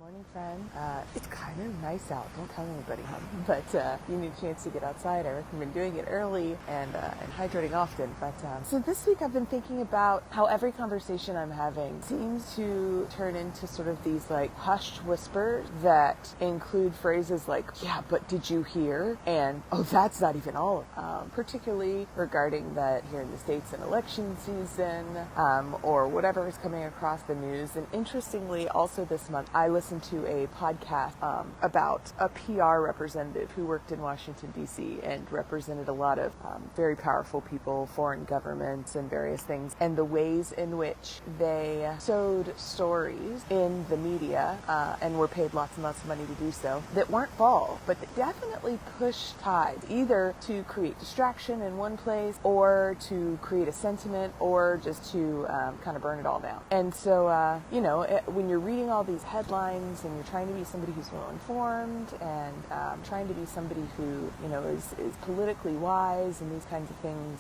Morning, friend. It's kind of nice out. Don't tell anybody, but you need a chance to get outside. I recommend doing it early and hydrating often. But so this week I've been thinking about how every conversation I'm having seems to turn into sort of these like hushed whispers that include phrases like, yeah, but did you hear? And, oh, that's not even all of it. Particularly regarding that here in the States in election season or whatever is coming across the news. And interestingly, also this month, I listened to a podcast about a PR representative who worked in Washington, D.C. and represented a lot of very powerful people, foreign governments and various things, and the ways in which they sowed stories in the media and were paid lots and lots of money to do so that weren't false, but that definitely pushed tides, either to create distraction in one place or to create a sentiment or just to kind of burn it all down. And so, when you're reading all these headlines and you're trying to be somebody who's well informed and trying to be somebody who, is politically wise and these kinds of things,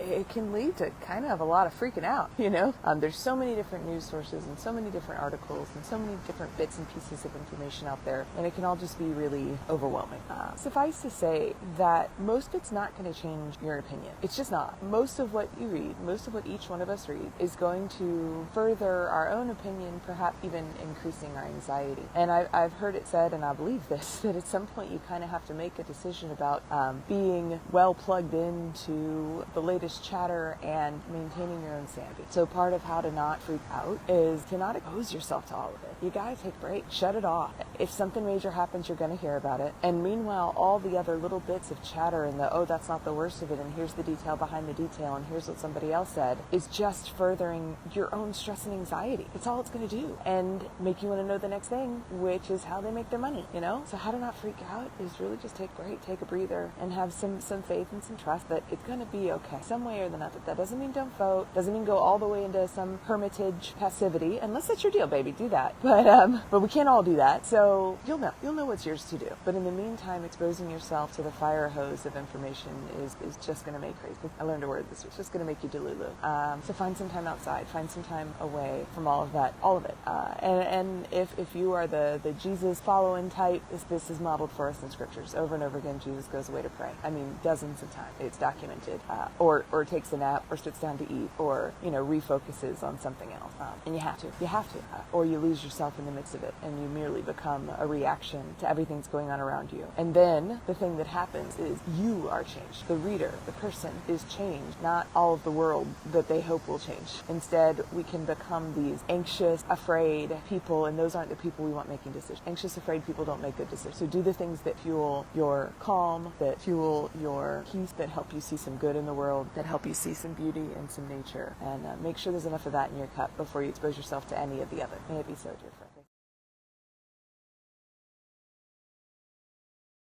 it can lead to kind of a lot of freaking out, There's so many different news sources and so many different articles and so many different bits and pieces of information out there, and it can all just be really overwhelming. Suffice to say that most of it's not going to change your opinion. It's just not. Most of what you read, most of what each one of us read is going to further our own opinion, perhaps even increasing our anxiety. And I've heard it said, and I believe this, that at some point you kind of have to make a decision about being well plugged into the latest chatter and maintaining your own sanity. So part of how to not freak out is to not expose yourself to all of it. You gotta take a break. Shut it off. If something major happens, you're gonna hear about it. And meanwhile, all the other little bits of chatter and the, oh, that's not the worst of it, and here's the detail behind the detail, and here's what somebody else said, is just furthering your own stress and anxiety. It's all it's gonna do. And make you wanna know the next thing, which is how they make their money, So how to not freak out is really just take a break, take a breather, and have some faith and some trust that it's gonna be okay, some way or another. That doesn't mean don't vote, doesn't mean go all the way into some hermitage passivity, unless that's your deal, baby, do that. But we can't all do that, so you'll know what's yours to do. But in the meantime, exposing yourself to the fire hose of information is just gonna make crazy. I learned a word this week. It's just gonna make you delulu. So find some time outside, find some time away from all of that, all of it. And if you are the Jesus following type, this is modeled for us in scriptures. Over and over again, Jesus goes away to pray. I mean, dozens of times. It's documented. Or takes a nap, or sits down to eat, or, refocuses on something else. And you have to. Or you lose yourself in the midst of it, and you merely become a reaction to everything that's going on around you. And then the thing that happens is you are changed. The reader, the person, is changed, not all of the world that they hope will change. Instead, we can become these anxious, afraid people, and those aren't the people we want making decisions. Anxious, afraid people don't make good decisions. So do the things that fuel your calm, that fuel your peace, that help you see some good in the world, that help you see some beauty and some nature. And make sure there's enough of that in your cup before you expose yourself to any of the other. May it be so, dear friend.